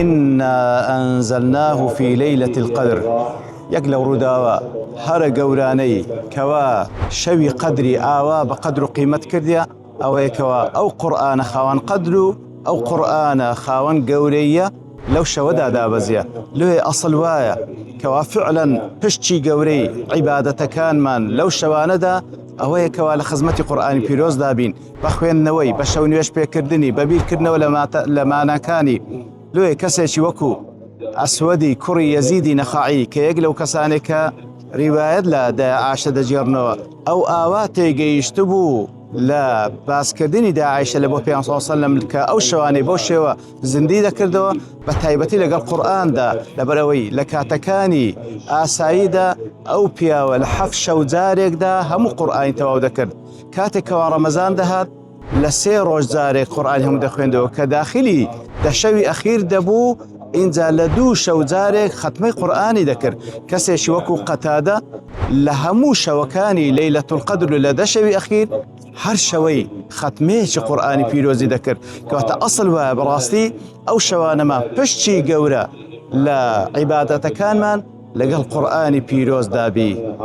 إنا أنزلناه في ليلة القدر. يقلو رداوة هر قوراني كوا شوي قدري آوا بقدر قيمة كرديا أو يكوا أو قرآن خاوان قدرو أو قرآن خاوان قورية لو شودا دابزيا لو أصل وايا كوا فعلا بشتي قوري عبادة كان من لو شواندا أوه كوا لخزمتي قرآن بيروز دابين بخوين نوي بشون ويش بيكردني ببيل كردنا لما ناكاني لو كسيشي وكو أسودي كوري يزيدي نخاعي كيقلو كسانك رواية لا دا عاشة دا جيرنو أو آواتي جيشتبو لا باس كردني دا عايشة لبو بيان صلى الله عليه وسلم لك أو شواني بوشيوا زندي دا كردو بتايبتي لقى القرآن دا لبروي لكاتكاني آسايدا أو بيا والحفشة وزاريك دا همو قرآن تواو دا كرد كاتك ورمزان دهات لسي روج زاريك قرآن هم دخوين دو كداخلي دا شوي أخير دبو إنزا لدو شوزارك ختمي قرآني ذكر كسيش وكو قتادة لهمو شوكاني ليلة القدر لدى شوي أخير هر شوي ختميش قرآني بيروزي ذكر كواتا أصل وبراستي أو شوانما بشتي قورا لا عبادة كان من لقى القرآن بيروز دابي.